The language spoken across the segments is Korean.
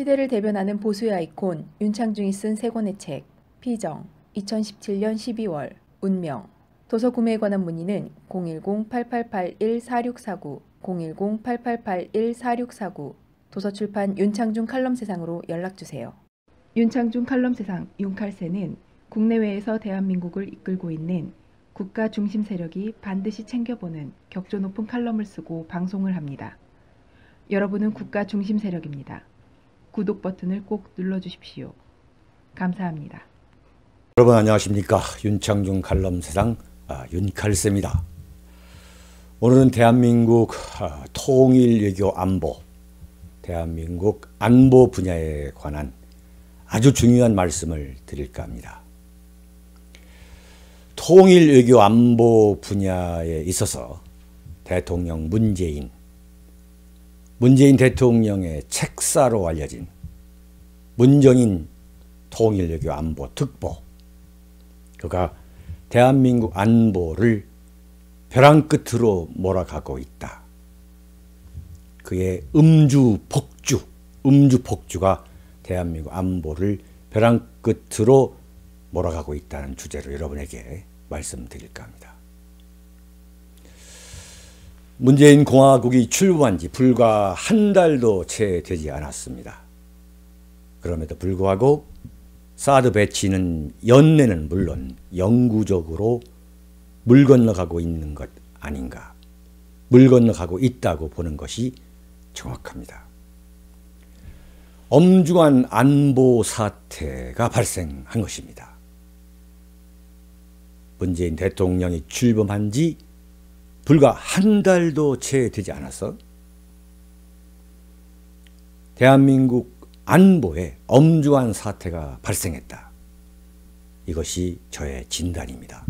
시대를 대변하는 보수의 아이콘 윤창중이 쓴 세 권의 책 피정 2017년 12월 운명 도서 구매에 관한 문의는 010-8881-4649 010-8881-4649 도서출판 윤창중 칼럼세상으로 연락주세요. 윤창중 칼럼세상 윤칼세는 국내외에서 대한민국을 이끌고 있는 국가 중심 세력이 반드시 챙겨보는 격조 높은 칼럼을 쓰고 방송을 합니다. 여러분은 국가 중심 세력입니다. 구독 버튼을 꼭 눌러주십시오. 감사합니다. 여러분 안녕하십니까. 윤창중 칼럼세상 윤칼세입니다. 오늘은 대한민국 통일 외교 안보, 대한민국 안보 분야에 관한 아주 중요한 말씀을 드릴까 합니다. 통일 외교 안보 분야에 있어서 대통령 문재인 대통령의 책사로 알려진 문정인 통일외교 안보 특보, 그가 대한민국 안보를 벼랑 끝으로 몰아가고 있다. 그의 음주폭주가 대한민국 안보를 벼랑 끝으로 몰아가고 있다는 주제로 여러분에게 말씀드릴까 합니다. 문재인 공화국이 출범한 지 불과 한 달도 채 되지 않았습니다. 그럼에도 불구하고 사드 배치는 연내는 물론 영구적으로 물 건너가고 있는 것 아닌가, 물 건너가고 있다고 보는 것이 정확합니다. 엄중한 안보 사태가 발생한 것입니다. 문재인 대통령이 출범한 지 불과 한 달도 채 되지 않아서 대한민국 안보에 엄중한 사태가 발생했다. 이것이 저의 진단입니다.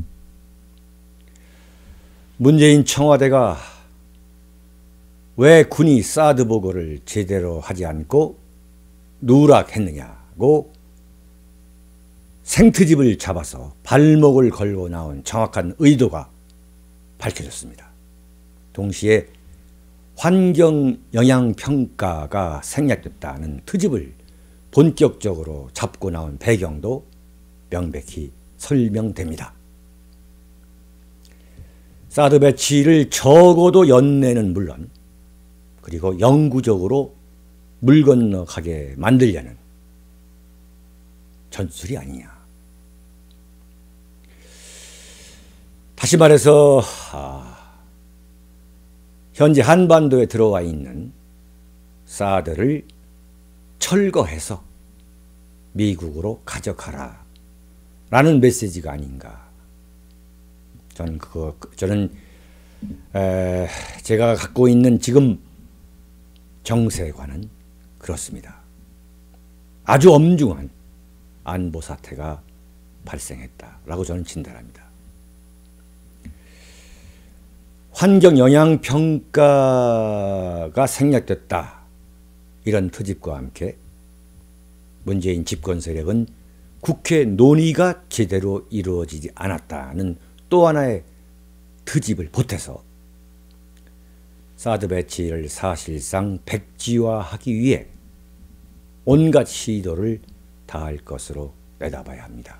문재인 청와대가 왜 군이 사드 보고를 제대로 하지 않고 누락했느냐고 생트집을 잡아서 발목을 걸고 나온 정확한 의도가 밝혀졌습니다. 동시에 환경영향평가가 생략됐다는 트집을 본격적으로 잡고 나온 배경도 명백히 설명됩니다. 사드 배치를 적어도 연내는 물론 그리고 영구적으로 물 건너가게 만들려는 전술이 아니냐. 다시 말해서 현재 한반도에 들어와 있는 사드를 철거해서 미국으로 가져가라 라는 메시지가 아닌가. 저는 제가 갖고 있는 지금 정세관은 그렇습니다. 아주 엄중한 안보 사태가 발생했다라고 저는 진단합니다. 환경영향평가가 생략됐다, 이런 트집과 함께 문재인 집권 세력은 국회 논의가 제대로 이루어지지 않았다는 또 하나의 트집을 보태서 사드 배치를 사실상 백지화하기 위해 온갖 시도를 다할 것으로 내다봐야 합니다.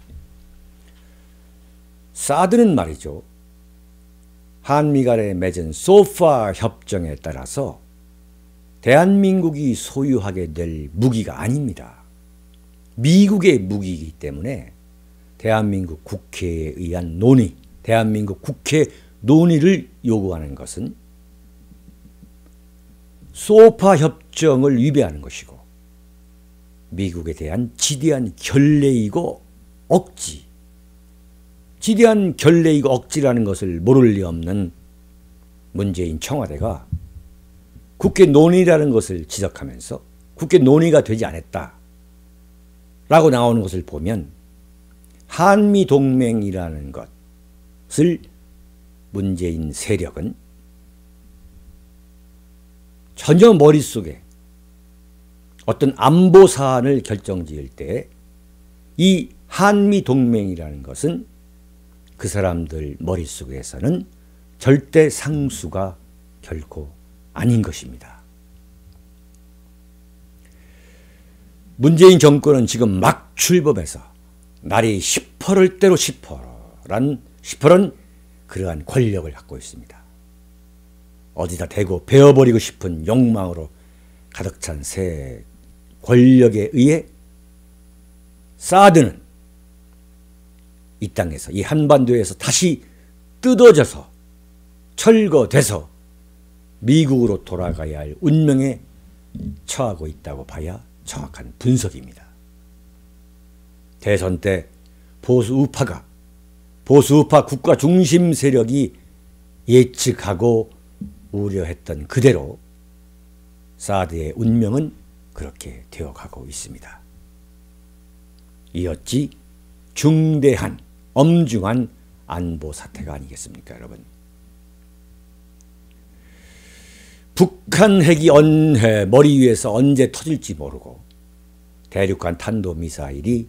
사드는 말이죠, 한미 간에 맺은 소파 협정에 따라서 대한민국이 소유하게 될 무기가 아닙니다. 미국의 무기이기 때문에 대한민국 국회에 의한 논의, 대한민국 국회 논의를 요구하는 것은 소파 협정을 위배하는 것이고 미국에 대한 지대한 결례이고 억지, 지대한 결례이고 억지라는 것을 모를 리 없는 문재인 청와대가 국회 논의라는 것을 지적하면서 국회 논의가 되지 않았다 라고 나오는 것을 보면 한미동맹이라는 것을 문재인 세력은 전혀 머릿속에 어떤 안보 사안을 결정지을 때 이 한미동맹이라는 것은 그 사람들 머릿속에서는 절대 상수가 결코 아닌 것입니다. 문재인 정권은 지금 막 출범해서 날이 시퍼럴 대로 시퍼런 그러한 권력을 갖고 있습니다. 어디다 대고 베어버리고 싶은 욕망으로 가득 찬 새 권력에 의해 사드는 이 땅에서, 이 한반도에서 다시 뜯어져서 철거돼서 미국으로 돌아가야 할 운명에 처하고 있다고 봐야 정확한 분석입니다. 대선 때 보수우파 국가 중심 세력이 예측하고 우려했던 그대로 사드의 운명은 그렇게 되어가고 있습니다. 이었지 중대한 엄중한 안보 사태가 아니겠습니까, 여러분? 북한 핵이 머리 위에서 언제 터질지 모르고 대륙간 탄도미사일이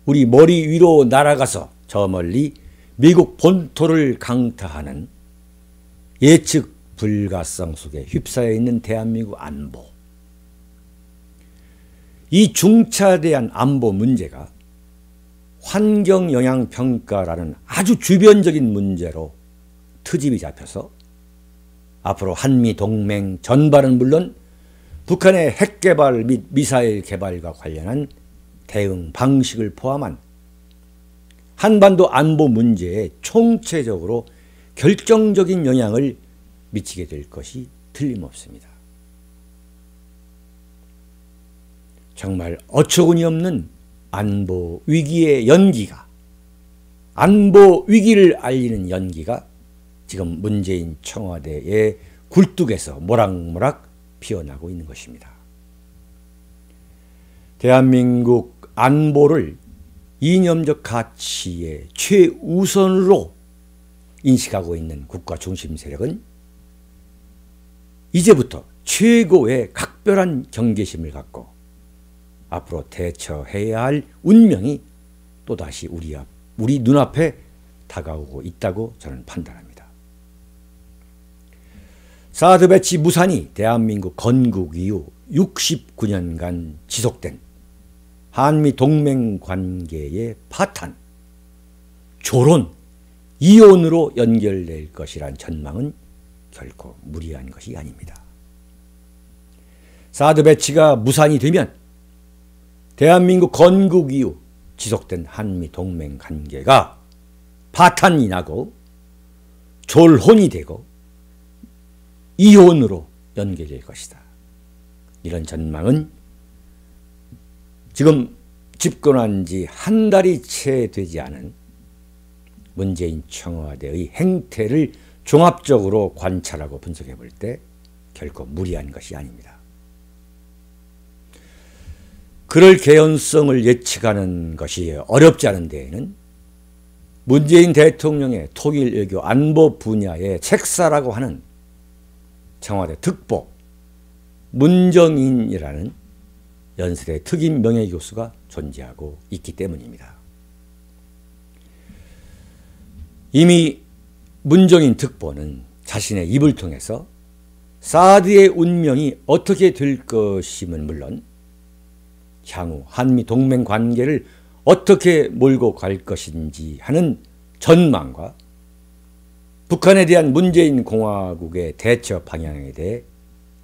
우리 머리 위로 날아가서 저 멀리 미국 본토를 강타하는 예측 불가성 속에 휩싸여 있는 대한민국 안보. 이 중차대한 안보 문제가 환경영향평가라는 아주 주변적인 문제로 트집이 잡혀서 앞으로 한미동맹 전반은 물론 북한의 핵개발 및 미사일 개발과 관련한 대응 방식을 포함한 한반도 안보 문제에 총체적으로 결정적인 영향을 미치게 될 것이 틀림없습니다. 정말 어처구니 없는 안보 위기의 연기가, 안보 위기를 알리는 연기가 지금 문재인 청와대의 굴뚝에서 모락모락 피어나고 있는 것입니다. 대한민국 안보를 이념적 가치의 최우선으로 인식하고 있는 국가 중심 세력은 이제부터 최고의 각별한 경계심을 갖고 앞으로 대처해야 할 운명이 또다시 우리 눈앞에 다가오고 있다고 저는 판단합니다. 사드 배치 무산이 대한민국 건국 이후 69년간 지속된 한미 동맹 관계의 파탄, 조론, 이혼으로 연결될 것이란 전망은 결코 무리한 것이 아닙니다. 사드 배치가 무산이 되면 대한민국 건국 이후 지속된 한미 동맹 관계가 파탄이 나고 졸혼이 되고 이혼으로 연결될 것이다. 이런 전망은 지금 집권한 지 한 달이 채 되지 않은 문재인 청와대의 행태를 종합적으로 관찰하고 분석해 볼 때 결코 무리한 것이 아닙니다. 그럴 개연성을 예측하는 것이 어렵지 않은 데에는 문재인 대통령의 통일 외교 안보 분야의 책사라고 하는 청와대 특보 문정인이라는 연세대 특임 명예교수가 존재하고 있기 때문입니다. 이미 문정인 특보는 자신의 입을 통해서 사드의 운명이 어떻게 될 것임은 물론 향후 한미 동맹 관계를 어떻게 몰고 갈 것인지 하는 전망과 북한에 대한 문재인 공화국의 대처 방향에 대해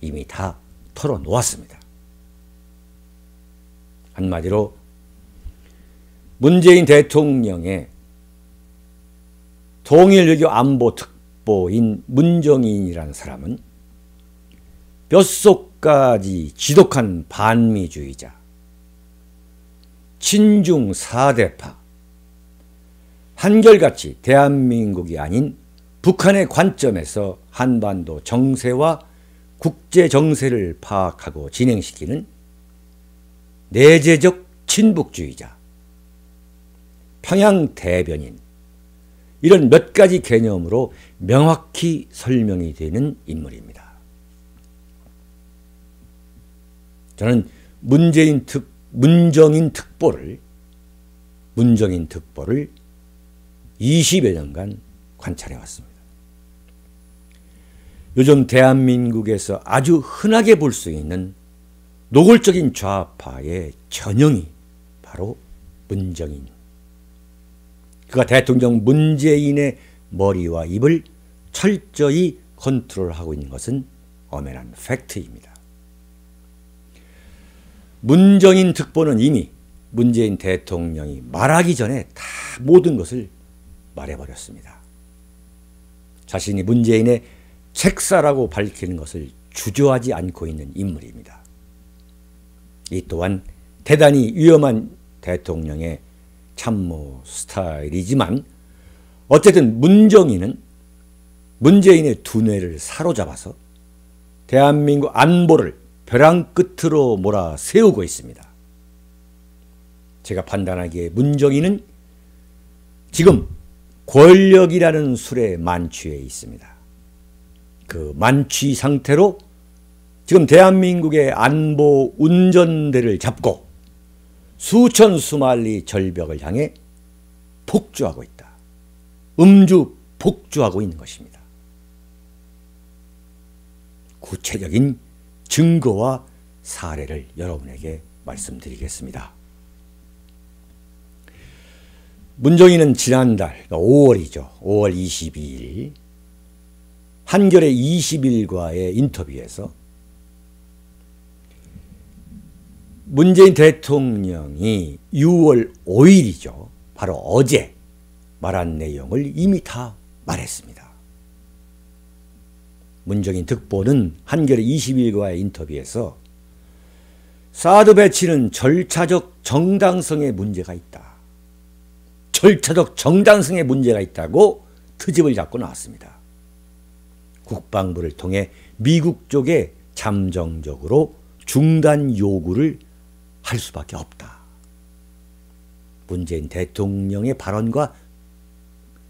이미 다 털어놓았습니다. 한마디로 문재인 대통령의 통일외교 안보 특보인 문정인이라는 사람은 뼛속까지 지독한 반미주의자, 친중 사대파, 한결같이 대한민국이 아닌 북한의 관점에서 한반도 정세와 국제 정세를 파악하고 진행시키는 내재적 친북주의자, 평양 대변인, 이런 몇 가지 개념으로 명확히 설명이 되는 인물입니다. 저는 문정인 특보를 20여 년간 관찰해 왔습니다. 요즘 대한민국에서 아주 흔하게 볼 수 있는 노골적인 좌파의 전형이 바로 문정인. 그가 대통령 문재인의 머리와 입을 철저히 컨트롤하고 있는 것은 엄연한 팩트입니다. 문정인 특보는 이미 문재인 대통령이 말하기 전에 다 모든 것을 말해버렸습니다. 자신이 문재인의 책사라고 밝히는 것을 주저하지 않고 있는 인물입니다. 이 또한 대단히 위험한 대통령의 참모 스타일이지만 어쨌든 문정인은 문재인의 두뇌를 사로잡아서 대한민국 안보를 벼랑 끝으로 몰아세우고 있습니다. 제가 판단하기에 문정인은 지금 권력이라는 술에 만취해 있습니다. 그 만취 상태로 지금 대한민국의 안보 운전대를 잡고 수천 수만리 절벽을 향해 폭주하고 있다. 음주 폭주하고 있는 것입니다. 구체적인 증거와 사례를 여러분에게 말씀드리겠습니다. 문정인은 지난달 5월이죠. 5월 22일 한겨레 20일과의 인터뷰에서 문재인 대통령이 6월 5일이죠. 바로 어제 말한 내용을 이미 다 말했습니다. 문정인 특보는 한겨레 20일과의 인터뷰에서 사드 배치는 절차적 정당성에 문제가 있다. 절차적 정당성에 문제가 있다고 트집을 잡고 나왔습니다. 국방부를 통해 미국 쪽에 잠정적으로 중단 요구를 할 수밖에 없다. 문재인 대통령의 발언과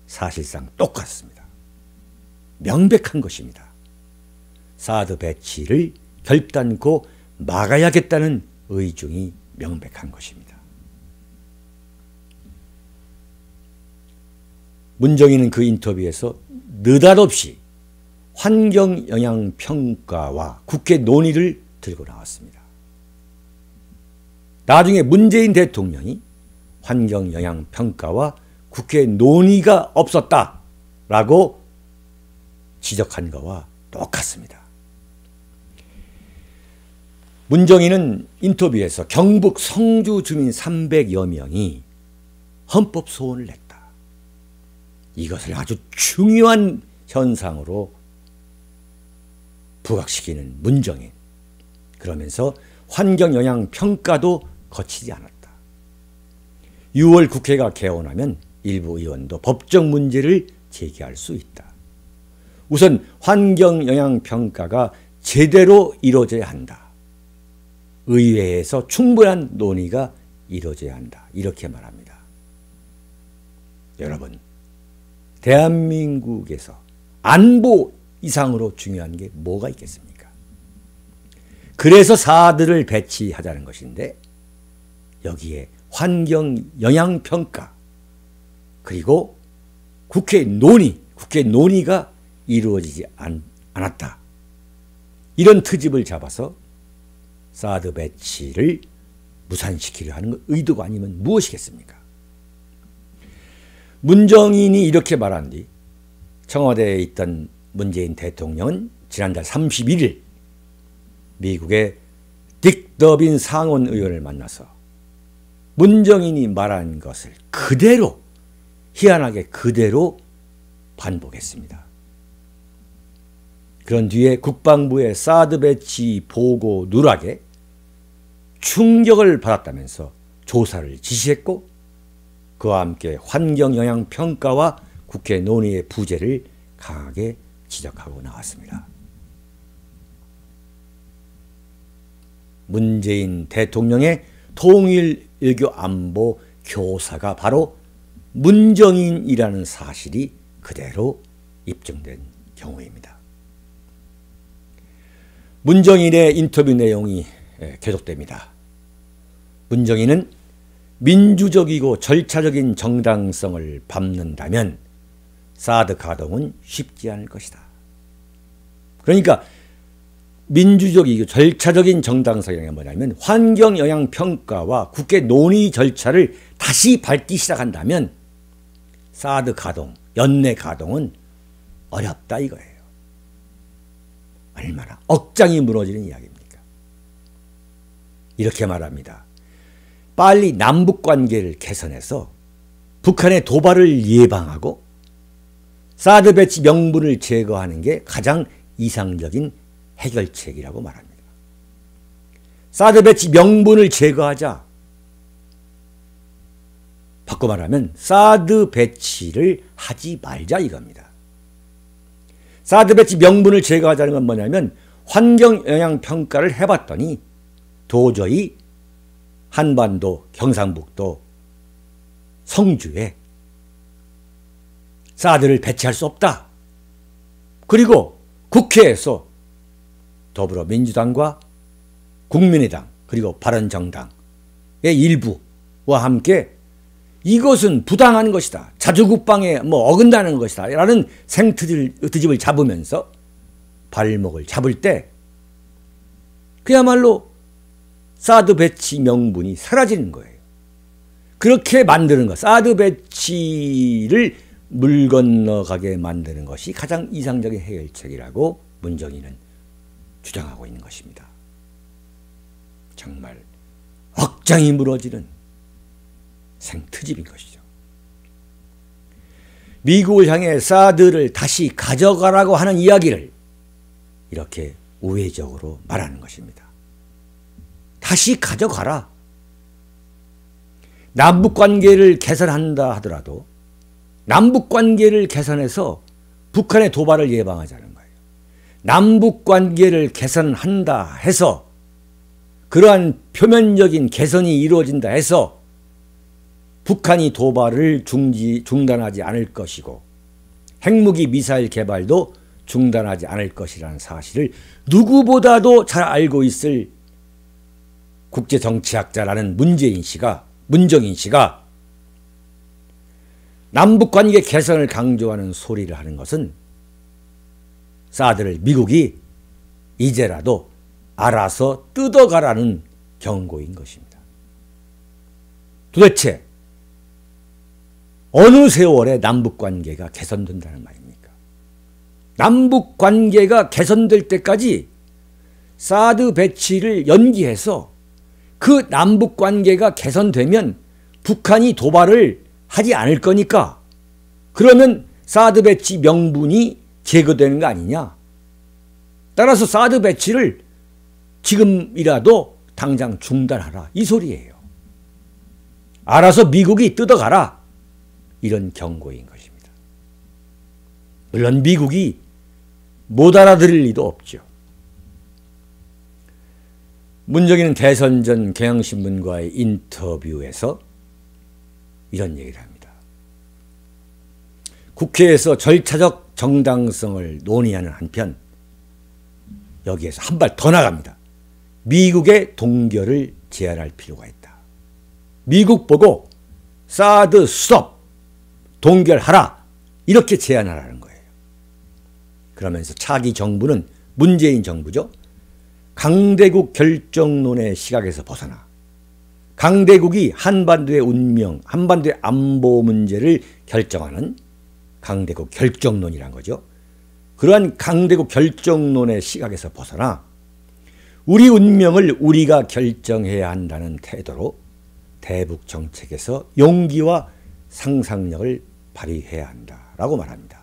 사실상 똑같습니다. 명백한 것입니다. 사드 배치를 결단코 막아야겠다는 의중이 명백한 것입니다. 문정인은 그 인터뷰에서 느닷없이 환경영향평가와 국회 논의를 들고 나왔습니다. 나중에 문재인 대통령이 환경영향평가와 국회 논의가 없었다라고 지적한 것과 똑같습니다. 문정인은 인터뷰에서 경북 성주 주민 300여 명이 헌법 소원을 냈다. 이것을 아주 중요한 현상으로 부각시키는 문정인. 그러면서 환경영향평가도 거치지 않았다. 6월 국회가 개원하면 일부 의원도 법적 문제를 제기할 수 있다. 우선 환경영향평가가 제대로 이루어져야 한다. 의회에서 충분한 논의가 이루어져야 한다. 이렇게 말합니다. 여러분, 대한민국에서 안보 이상으로 중요한 게 뭐가 있겠습니까? 그래서 사드를 배치하자는 것인데 여기에 환경영향평가 그리고 국회 논의가 이루어지지 않았다. 이런 트집을 잡아서 사드 배치를 무산시키려 하는 의도가 아니면 무엇이겠습니까? 문정인이 이렇게 말한 뒤 청와대에 있던 문재인 대통령은 지난달 31일 미국의 딕 더빈 상원 의원을 만나서 문정인이 말한 것을 그대로 희한하게 그대로 반복했습니다. 그런 뒤에 국방부의 사드 배치 보고 누락에 충격을 받았다면서 조사를 지시했고 그와 함께 환경영향평가와 국회 논의의 부재를 강하게 지적하고 나왔습니다. 문재인 대통령의 통일외교 안보 교사가 바로 문정인이라는 사실이 그대로 입증된 경우입니다. 문정인의 인터뷰 내용이 계속됩니다. 문정인은 민주적이고 절차적인 정당성을 밟는다면 사드 가동은 쉽지 않을 것이다. 그러니까 민주적이고 절차적인 정당성이 뭐냐면 환경영향평가와 국회 논의 절차를 다시 밟기 시작한다면 사드 가동, 연내 가동은 어렵다 이거예요. 얼마나 억장이 무너지는 이야기입니까? 이렇게 말합니다. 빨리 남북관계를 개선해서 북한의 도발을 예방하고 사드 배치 명분을 제거하는 게 가장 이상적인 해결책이라고 말합니다. 사드 배치 명분을 제거하자. 바꿔 말하면 사드 배치를 하지 말자 이겁니다. 사드 배치 명분을 제거하자는 건 뭐냐면 환경영향평가를 해봤더니 도저히 한반도, 경상북도, 성주에 사드를 배치할 수 없다. 그리고 국회에서 더불어민주당과 국민의당 그리고 바른정당의 일부와 함께 이것은 부당한 것이다. 자주국방에 어긋나는 것이다. 라는 생트집을 잡으면서 발목을 잡을 때 그야말로 사드 배치 명분이 사라지는 거예요. 그렇게 만드는 것, 사드 배치를 물 건너가게 만드는 것이 가장 이상적인 해결책이라고 문정인은 주장하고 있는 것입니다. 정말 억장이 무너지는 생트집인 것이죠. 미국을 향해 사드를 다시 가져가라고 하는 이야기를 이렇게 우회적으로 말하는 것입니다. 다시 가져가라. 남북관계를 개선한다 하더라도 남북관계를 개선해서 북한의 도발을 예방하자는 거예요. 남북관계를 개선한다 해서 그러한 표면적인 개선이 이루어진다 해서 북한이 도발을 중단하지 않을 것이고 핵무기 미사일 개발도 중단하지 않을 것이라는 사실을 누구보다도 잘 알고 있을 국제정치학자라는 문정인 씨가 남북관계 개선을 강조하는 소리를 하는 것은 사드를 미국이 이제라도 알아서 뜯어가라는 경고인 것입니다. 도대체 어느 세월에 남북관계가 개선된다는 말입니까? 남북관계가 개선될 때까지 사드 배치를 연기해서 그 남북관계가 개선되면 북한이 도발을 하지 않을 거니까 그러면 사드 배치 명분이 제거되는 거 아니냐? 따라서 사드 배치를 지금이라도 당장 중단하라 이 소리예요. 알아서 미국이 뜯어가라 이런 경고인 것입니다. 물론 미국이 못 알아들을 리도 없죠. 문정인은 대선 전 경향신문과의 인터뷰에서 이런 얘기를 합니다. 국회에서 절차적 정당성을 논의하는 한편 여기에서 한 발 더 나갑니다. 미국의 동결을 제안할 필요가 있다. 미국 보고 사드 스톱, 동결하라 이렇게 제안하라는 거예요. 그러면서 차기 정부는 문재인 정부죠. 강대국 결정론의 시각에서 벗어나 강대국이 한반도의 운명, 한반도의 안보 문제를 결정하는 강대국 결정론이란 거죠. 그러한 강대국 결정론의 시각에서 벗어나 우리 운명을 우리가 결정해야 한다는 태도로 대북 정책에서 용기와 상상력을 발휘해야 한다라고 말합니다.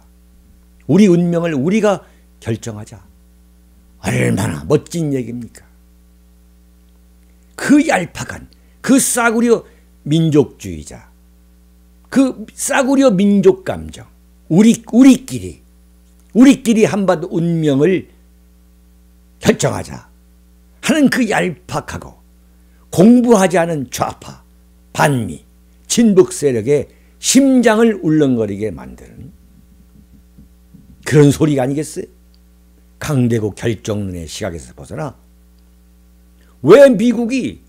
우리 운명을 우리가 결정하자. 얼마나 멋진 얘기입니까? 그 얄팍한, 그 싸구려 민족주의자, 그 싸구려 민족감정, 우리끼리 한반도 운명을 결정하자 하는 그 얄팍하고 공부하지 않은 좌파, 반미, 친북 세력의 심장을 울렁거리게 만드는 그런 소리가 아니겠어요? 강대국 결정론의 시각에서 벗어나 왜 미국이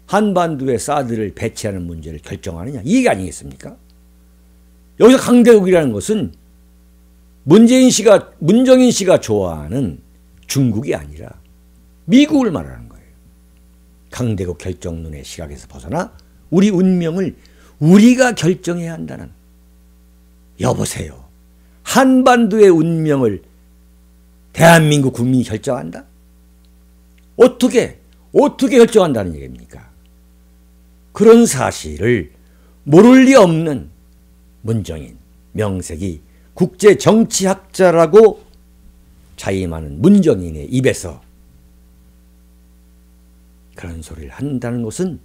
한반도에 사드를 배치하는 문제를 결정하느냐 이게 아니겠습니까? 여기서 강대국이라는 것은 문정인 씨가 좋아하는 중국이 아니라 미국을 말하는 거예요. 강대국 결정론의 시각에서 벗어나 우리 운명을 우리가 결정해야 한다는. 여보세요. 한반도의 운명을 대한민국 국민이 결정한다? 어떻게 결정한다는 얘기입니까? 그런 사실을 모를 리 없는 문정인, 명색이 국제정치학자라고 자임하는 문정인의 입에서 그런 소리를 한다는 것은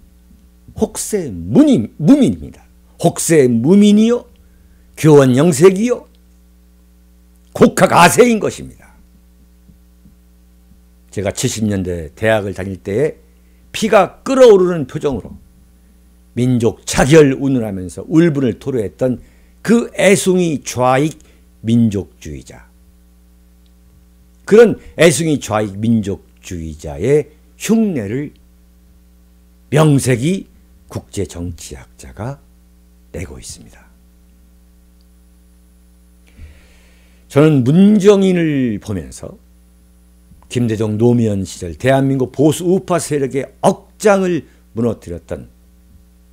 혹세무민입니다. 혹세무민이요, 교원영색이요, 곡학아세인 것입니다. 제가 70년대 대학을 다닐 때에 피가 끓어오르는 표정으로 민족 자결 운운하면서 울분을 토로했던 그 애숭이 좌익 민족주의자, 그런 애숭이 좌익 민족주의자의 흉내를 명색이 국제정치학자가 내고 있습니다. 저는 문정인을 보면서 김대중 노무현 시절 대한민국 보수 우파 세력의 억장을 무너뜨렸던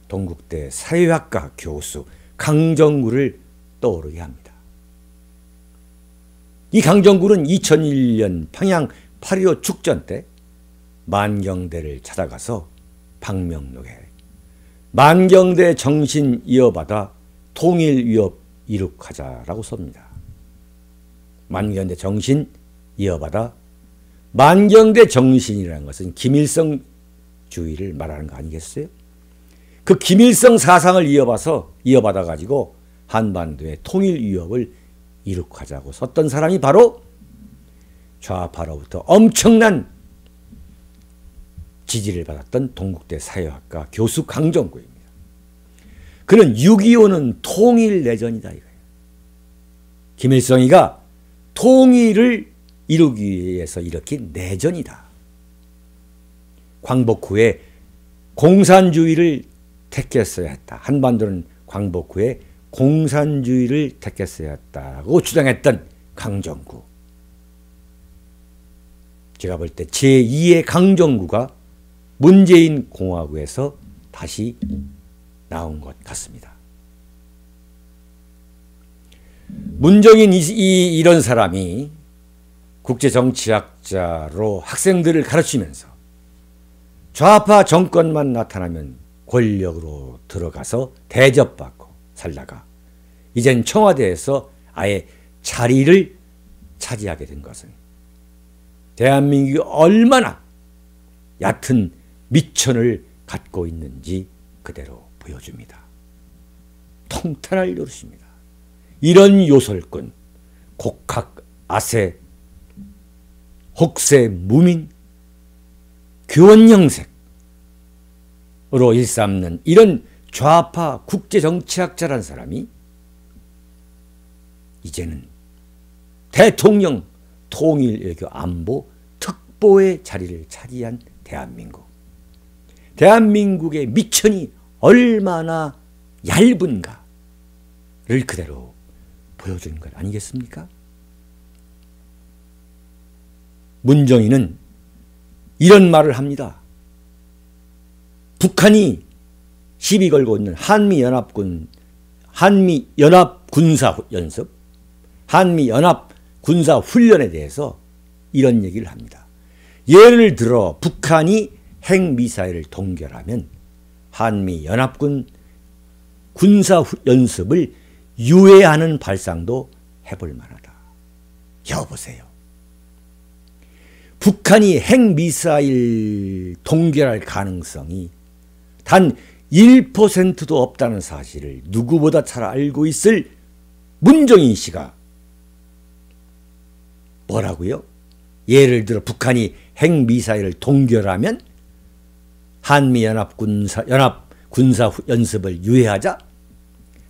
동국대 사회학과 교수 강정구를 떠오르게 합니다. 이 강정구는 2001년 평양 8.15 축전 때 만경대를 찾아가서 방명록에 만경대 정신 이어받아 통일 위협 이룩하자라고 씁니다. 만경대 정신 이어받아, 만경대 정신이라는 것은 김일성 주의를 말하는 거 아니겠어요? 그 김일성 사상을 이어받아 가지고 한반도의 통일 위협을 이룩하자고 썼던 사람이 바로 좌파로부터 엄청난 지지를 받았던 동국대 사회학과 교수 강정구입니다. 그는 6.25는 통일 내전이다 이거예요. 김일성이가 통일을 이루기 위해서 일으킨 내전이다. 광복 후에 공산주의를 택했어야 했다. 한반도는 광복 후에 공산주의를 택했어야 했다고 주장했던 강정구. 제가 볼 때 제2의 강정구가 문재인 공화국에서 다시 나온 것 같습니다. 문정인 이런 사람이 국제정치학자로 학생들을 가르치면서 좌파 정권만 나타나면 권력으로 들어가서 대접받고 살다가 이젠 청와대에서 아예 자리를 차지하게 된 것은 대한민국이 얼마나 얕은 미천을 갖고 있는지 그대로 보여줍니다. 통탄할 노릇입니다. 이런 요설꾼, 곡학, 아세, 혹세, 무민, 교원영색으로 일삼는 이런 좌파 국제정치학자란 사람이 이제는 대통령 통일외교 안보 특보의 자리를 차지한 대한민국의 미천이 얼마나 얇은가를 그대로 보여주는 것 아니겠습니까? 문정인은 이런 말을 합니다. 북한이 시비 걸고 있는 한미연합군사연습, 한미연합군사훈련에 대해서 이런 얘기를 합니다. 예를 들어 북한이 핵미사일을 동결하면 한미연합군 군사연습을 유예하는 발상도 해볼 만하다. 여보세요. 북한이 핵미사일 동결할 가능성이 단 1%도 없다는 사실을 누구보다 잘 알고 있을 문정인 씨가 뭐라고요? 예를 들어 북한이 핵미사일을 동결하면 한미연합군사연습을 유예하자?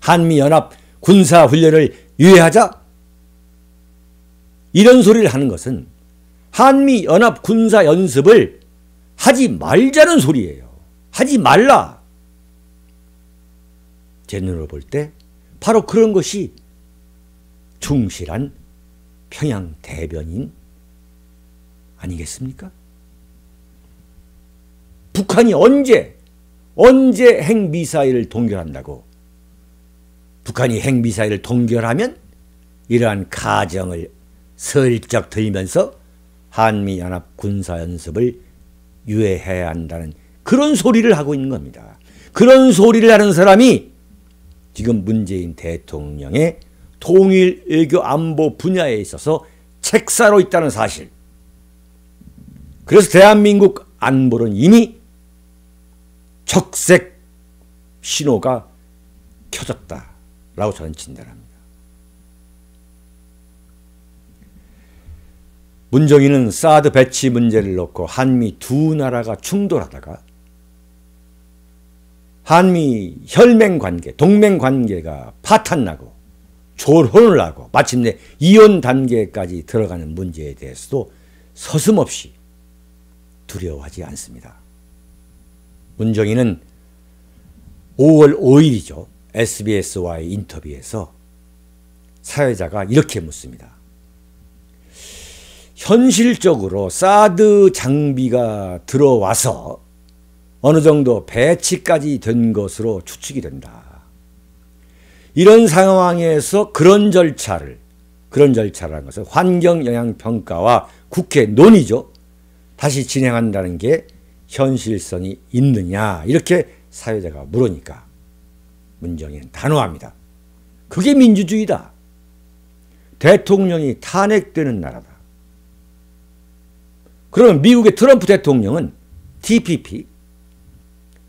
한미연합군사훈련을 유예하자? 이런 소리를 하는 것은 한미연합군사연습을 하지 말자는 소리예요. 하지 말라. 제 눈으로 볼 때 바로 그런 것이 충실한 평양 대변인 아니겠습니까? 북한이 언제 핵미사일을 동결한다고? 북한이 핵미사일을 동결하면 이러한 가정을 슬쩍 들면서 한미연합 군사연습을 유예해야 한다는 그런 소리를 하고 있는 겁니다. 그런 소리를 하는 사람이 지금 문재인 대통령의 통일 외교 안보 분야에 있어서 책사로 있다는 사실. 그래서 대한민국 안보는 이미 적색 신호가 켜졌다라고 저는 진단합니다. 문정인은 사드 배치 문제를 놓고 한미 두 나라가 충돌하다가 한미 혈맹관계, 동맹관계가 파탄나고 졸혼을 하고 마침내 이혼 단계까지 들어가는 문제에 대해서도 서슴없이 두려워하지 않습니다. 문정인은 5월 5일이죠. SBS와의 인터뷰에서 사회자가 이렇게 묻습니다. 현실적으로 사드 장비가 들어와서 어느 정도 배치까지 된 것으로 추측이 된다. 이런 상황에서 그런 절차라는 것은 환경영향평가와 국회 논의죠. 다시 진행한다는 게 현실성이 있느냐 이렇게 사회자가 물으니까 문정인은 단호합니다. 그게 민주주의다. 대통령이 탄핵되는 나라다. 그러면 미국의 트럼프 대통령은 TPP,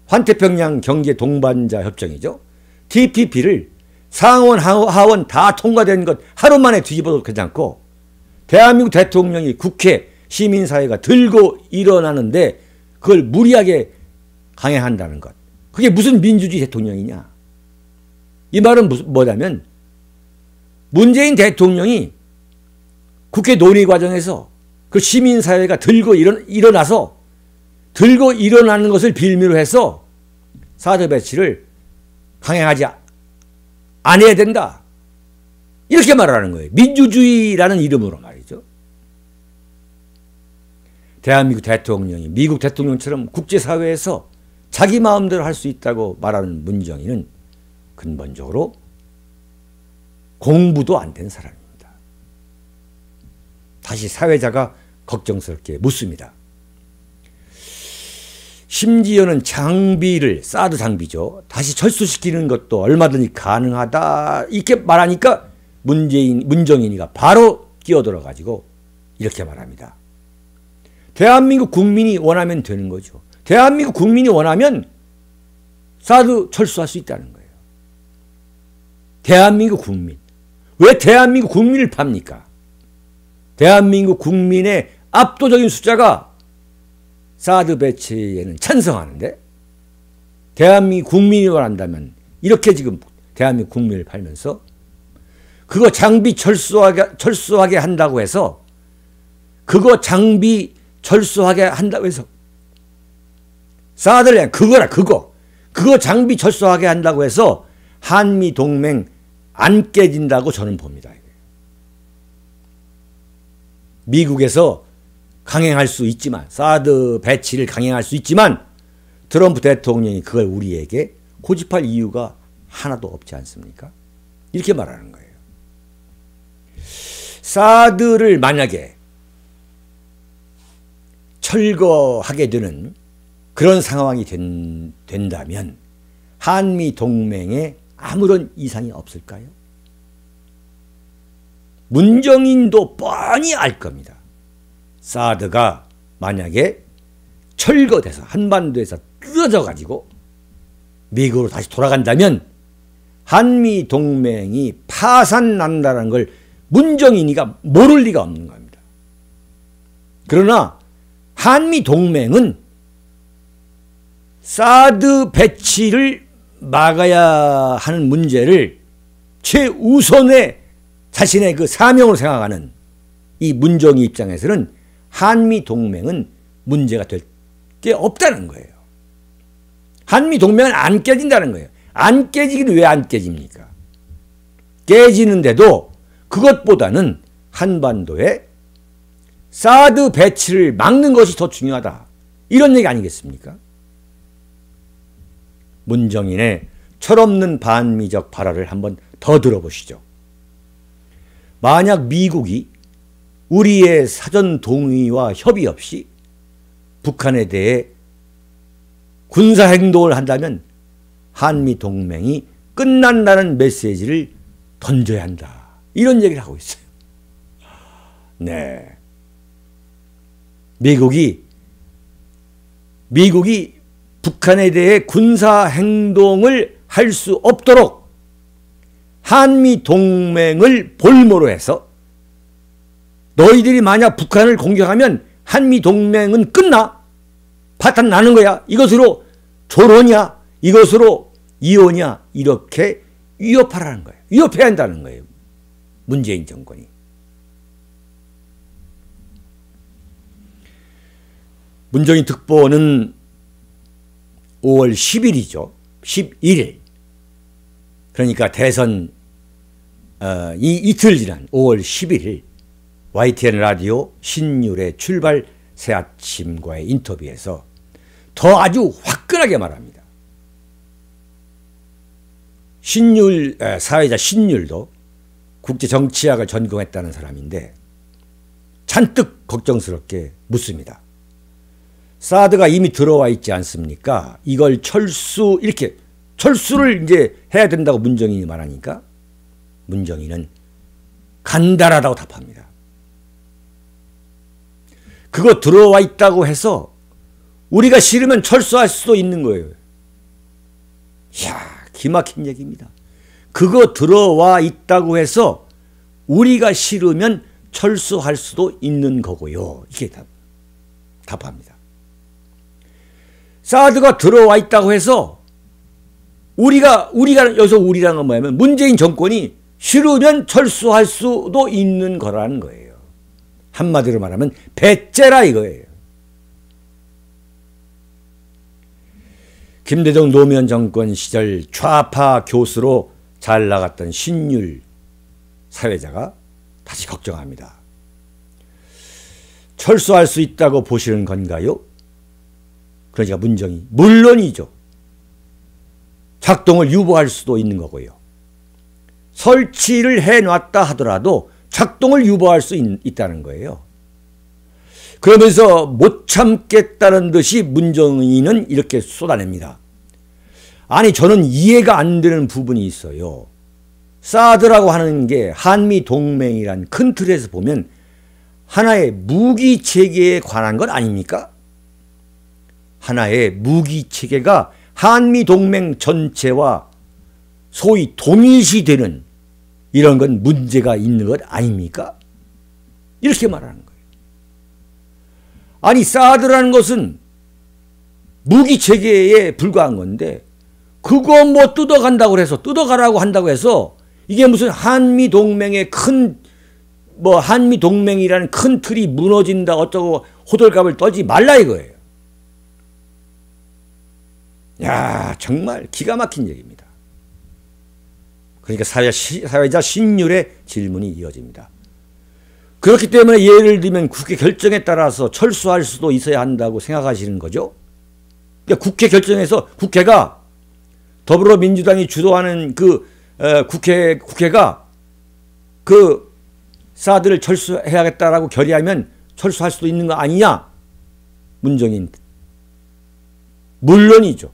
환태평양 경제 동반자 협정이죠. TPP를 상원, 하원 다 통과된 것 하루 만에 뒤집어도 괜찮고 대한민국 대통령이 국회, 시민사회가 들고 일어나는데 그걸 무리하게 강행한다는 것. 그게 무슨 민주주의 대통령이냐. 이 말은 뭐냐면 문재인 대통령이 국회 논의 과정에서 그 시민사회가 들고 일어나서 들고 일어나는 것을 빌미로 해서 사드 배치를 강행하지 않아야 된다. 이렇게 말하는 거예요. 민주주의라는 이름으로 말이죠. 대한민국 대통령이 미국 대통령처럼 국제사회에서 자기 마음대로 할 수 있다고 말하는 문정인은 근본적으로 공부도 안 된 사람입니다. 다시 사회자가 걱정스럽게 묻습니다. 심지어는 장비를, 사드 장비죠. 다시 철수시키는 것도 얼마든지 가능하다. 이렇게 말하니까 문정인이가 바로 끼어들어 가지고 이렇게 말합니다. 대한민국 국민이 원하면 되는 거죠. 대한민국 국민이 원하면 사드 철수할 수 있다는 거예요. 대한민국 국민. 왜 대한민국 국민을 팝니까? 대한민국 국민의 압도적인 숫자가 사드 배치에는 찬성하는데 대한민국 국민이 원한다면 이렇게 지금 대한민국 국민을 팔면서 그거 장비 철수하게 한다고 해서 그거 장비 철수하게 한다고 해서 사드를 그거 장비 철수하게 한다고 해서 한미 동맹 안 깨진다고 저는 봅니다. 미국에서 강행할 수 있지만 사드 배치를 강행할 수 있지만 트럼프 대통령이 그걸 우리에게 고집할 이유가 하나도 없지 않습니까? 이렇게 말하는 거예요. 사드를 만약에 철거하게 되는 그런 상황이 된다면 한미 동맹에 아무런 이상이 없을까요? 문정인도 뻔히 알 겁니다. 사드가 만약에 철거돼서 한반도에서 뜯어져 가지고 미국으로 다시 돌아간다면 한미 동맹이 파산난다는 걸 문정인이가 모를 리가 없는 겁니다. 그러나 한미 동맹은 사드 배치를 막아야 하는 문제를 최우선의 자신의 그 사명으로 생각하는 이 문정인 입장에서는 한미 동맹은 문제가 될 게 없다는 거예요. 한미 동맹은 안 깨진다는 거예요. 안 깨지긴 왜 안 깨집니까? 깨지는데도 그것보다는 한반도에 사드 배치를 막는 것이 더 중요하다. 이런 얘기 아니겠습니까? 문정인의 철없는 반미적 발화를 한번 더 들어보시죠. 만약 미국이 우리의 사전 동의와 협의 없이 북한에 대해 군사행동을 한다면 한미동맹이 끝난다는 메시지를 던져야 한다. 이런 얘기를 하고 있어요. 네. 미국이 북한에 대해 군사행동을 할 수 없도록 한미동맹을 볼모로 해서 너희들이 만약 북한을 공격하면 한미동맹은 끝나. 파탄 나는 거야. 이것으로 조론이야. 이것으로 이혼이야. 이렇게 위협하라는 거예요. 위협해야 한다는 거예요. 문재인 정권이. 문정인 특보는 5월 10일이죠. 11일. 그러니까 대선 이틀 지난 5월 11일 YTN 라디오 신율의 출발 새아침과의 인터뷰에서 더 아주 화끈하게 말합니다. 사회자 신율도 국제정치학을 전공했다는 사람인데 잔뜩 걱정스럽게 묻습니다. 사드가 이미 들어와 있지 않습니까? 이걸 철수를 이제 해야 된다고 문정인이 말하니까 문정인은 간단하다고 답합니다. 그거 들어와 있다고 해서 우리가 싫으면 철수할 수도 있는 거예요. 이야, 기막힌 얘기입니다. 그거 들어와 있다고 해서 우리가 싫으면 철수할 수도 있는 거고요. 이게 답합니다. 사드가 들어와 있다고 해서 우리가 여기서 우리라는 건 뭐냐면 문재인 정권이 싫으면 철수할 수도 있는 거라는 거예요. 한마디로 말하면 배째라 이거예요. 김대중 노무현 정권 시절 좌파 교수로 잘 나갔던 신율 사회자가 다시 걱정합니다. 철수할 수 있다고 보시는 건가요? 그러니까 문정이 물론이죠. 작동을 유보할 수도 있는 거고요. 설치를 해놨다 하더라도 작동을 유보할 수 있다는 거예요. 그러면서 못 참겠다는 듯이 문정인은 이렇게 쏟아냅니다. 아니, 저는 이해가 안 되는 부분이 있어요. 사드라고 하는 게 한미동맹이란 큰 틀에서 보면 하나의 무기체계에 관한 것 아닙니까? 하나의 무기체계가 한미동맹 전체와 소위 동일시되는 이런 건 문제가 있는 것 아닙니까? 이렇게 말하는 거예요. 아니, 사드라는 것은 무기체계에 불과한 건데 그거 뭐 뜯어간다고 해서 뜯어가라고 한다고 해서 이게 무슨 한미동맹의 한미동맹이라는 큰 틀이 무너진다 어쩌고 호들갑을 떨지 말라 이거예요. 야, 정말 기가 막힌 얘기입니다. 그러니까 사회자 신율의 질문이 이어집니다. 그렇기 때문에 예를 들면 국회 결정에 따라서 철수할 수도 있어야 한다고 생각하시는 거죠? 그러니까 국회 결정에서 국회가 더불어민주당이 주도하는 국회가 그 사드를 철수해야겠다라고 결의하면 철수할 수도 있는 거 아니냐? 문정인. 물론이죠.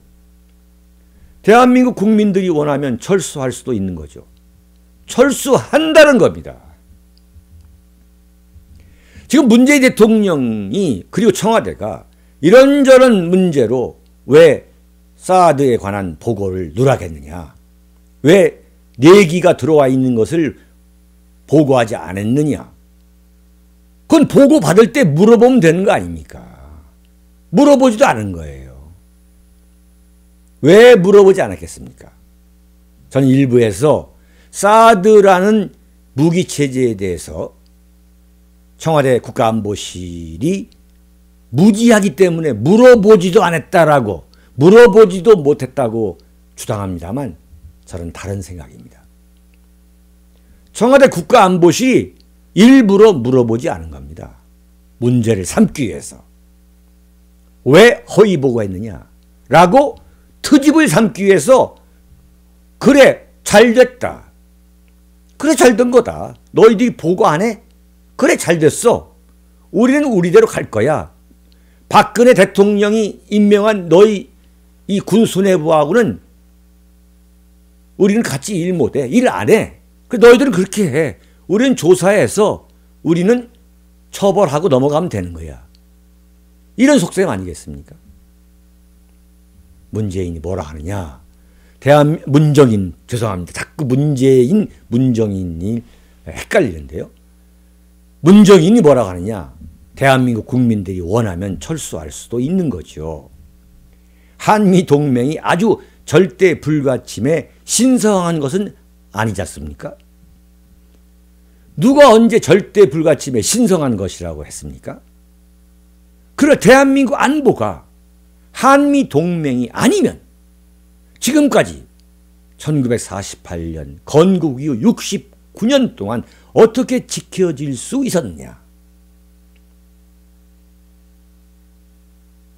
대한민국 국민들이 원하면 철수할 수도 있는 거죠. 철수한다는 겁니다. 지금 문재인 대통령이 그리고 청와대가 이런저런 문제로 왜 사드에 관한 보고를 누락했느냐? 왜 내기가 들어와 있는 것을 보고하지 않았느냐? 그건 보고받을 때 물어보면 되는 거 아닙니까? 물어보지도 않은 거예요. 왜 물어보지 않았겠습니까? 저는 일부에서 사드라는 무기체제에 대해서 청와대 국가안보실이 무지하기 때문에 물어보지도 않았다라고 물어보지도 못했다고 주장합니다만 저는 다른 생각입니다. 청와대 국가안보실이 일부러 물어보지 않은 겁니다. 문제를 삼기 위해서. 왜 허위 보고했느냐라고 트집을 삼기 위해서 그래 잘 됐다. 그래 잘 된 거다. 너희들이 보고 안 해? 그래 잘 됐어. 우리는 우리대로 갈 거야. 박근혜 대통령이 임명한 너희 이 군수뇌부하고는 우리는 같이 일 못해. 일 안 해. 너희들은 그렇게 해. 우리는 조사해서 우리는 처벌하고 넘어가면 되는 거야. 이런 속셈 아니겠습니까? 문재인이 뭐라 하느냐. 문정인, 죄송합니다. 자꾸 문재인, 문정인이 헷갈리는데요. 문정인이 뭐라 하느냐. 대한민국 국민들이 원하면 철수할 수도 있는 거죠. 한미동맹이 아주 절대 불가침에 신성한 것은 아니지 않습니까? 누가 언제 절대 불가침에 신성한 것이라고 했습니까? 그래 대한민국 안보가 한미동맹이 아니면 지금까지 1948년 건국 이후 69년 동안 어떻게 지켜질 수 있었느냐.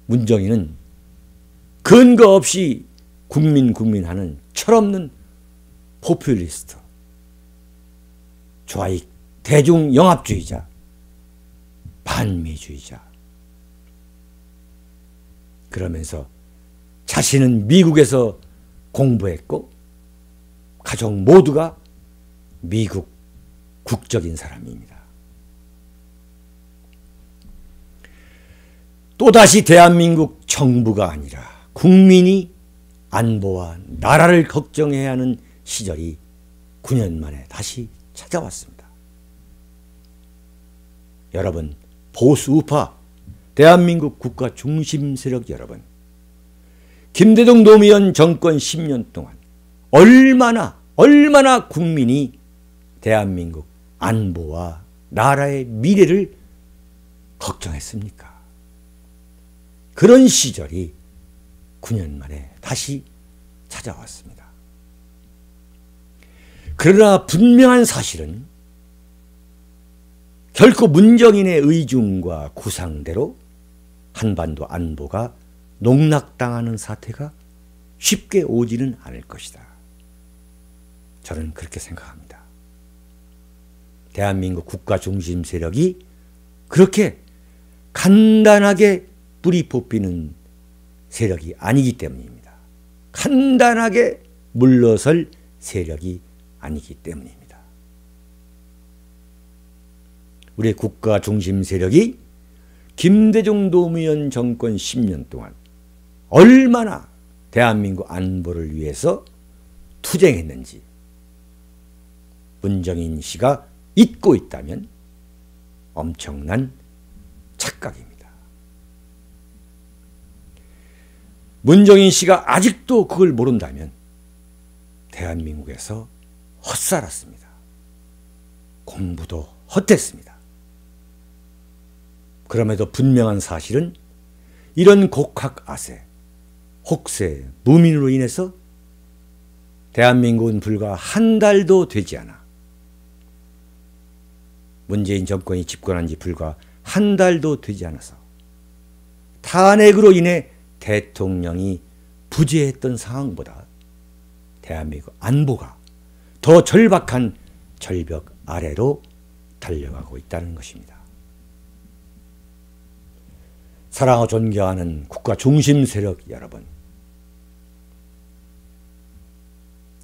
문정인은 근거 없이 국민하는 철없는 포퓰리스트, 좌익 대중영합주의자, 반미주의자. 그러면서 자신은 미국에서 공부했고 가족 모두가 미국 국적인 사람입니다. 또다시 대한민국 정부가 아니라 국민이 안보와 나라를 걱정해야 하는 시절이 9년 만에 다시 찾아왔습니다. 여러분, 보수 우파 대한민국 국가 중심 세력 여러분, 김대중 노무현 정권 10년 동안 얼마나 국민이 대한민국 안보와 나라의 미래를 걱정했습니까? 그런 시절이 9년 만에 다시 찾아왔습니다. 그러나 분명한 사실은 결코 문정인의 의중과 구상대로 한반도 안보가 농락당하는 사태가 쉽게 오지는 않을 것이다. 저는 그렇게 생각합니다. 대한민국 국가 중심 세력이 그렇게 간단하게 뿌리 뽑히는 세력이 아니기 때문입니다. 간단하게 물러설 세력이 아니기 때문입니다. 우리 국가 중심 세력이 김대중 노무현 정권 10년 동안 얼마나 대한민국 안보를 위해서 투쟁했는지 문정인 씨가 잊고 있다면 엄청난 착각입니다. 문정인 씨가 아직도 그걸 모른다면 대한민국에서 헛살았습니다. 공부도 헛했습니다. 그럼에도 분명한 사실은 이런 곡학아세, 혹세, 무민으로 인해서 대한민국은 불과 한 달도 되지 않아 문재인 정권이 집권한 지 불과 한 달도 되지 않아서 탄핵으로 인해 대통령이 부재했던 상황보다 대한민국 안보가 더 절박한 절벽 아래로 달려가고 있다는 것입니다. 사랑하고 존경하는 국가 중심 세력 여러분,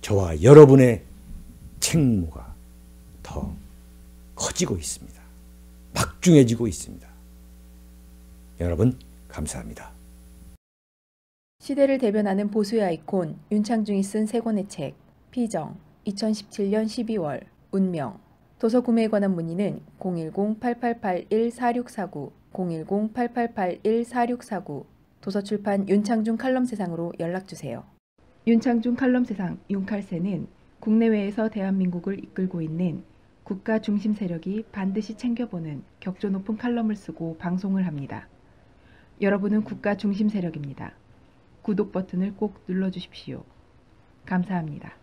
저와 여러분의 책무가 더 커지고 있습니다. 막중해지고 있습니다. 여러분 감사합니다. 시대를 대변하는 보수의 아이콘 윤창중이 쓴 세 권의 책 피정 2017년 12월 운명 도서 구매에 관한 문의는 010-8881-4649 010-8881-4649 도서출판 윤창중 칼럼세상으로 연락주세요. 윤창중 칼럼세상 윤칼세는 국내외에서 대한민국을 이끌고 있는 국가 중심 세력이 반드시 챙겨보는 격조 높은 칼럼을 쓰고 방송을 합니다. 여러분은 국가 중심 세력입니다. 구독 버튼을 꼭 눌러주십시오. 감사합니다.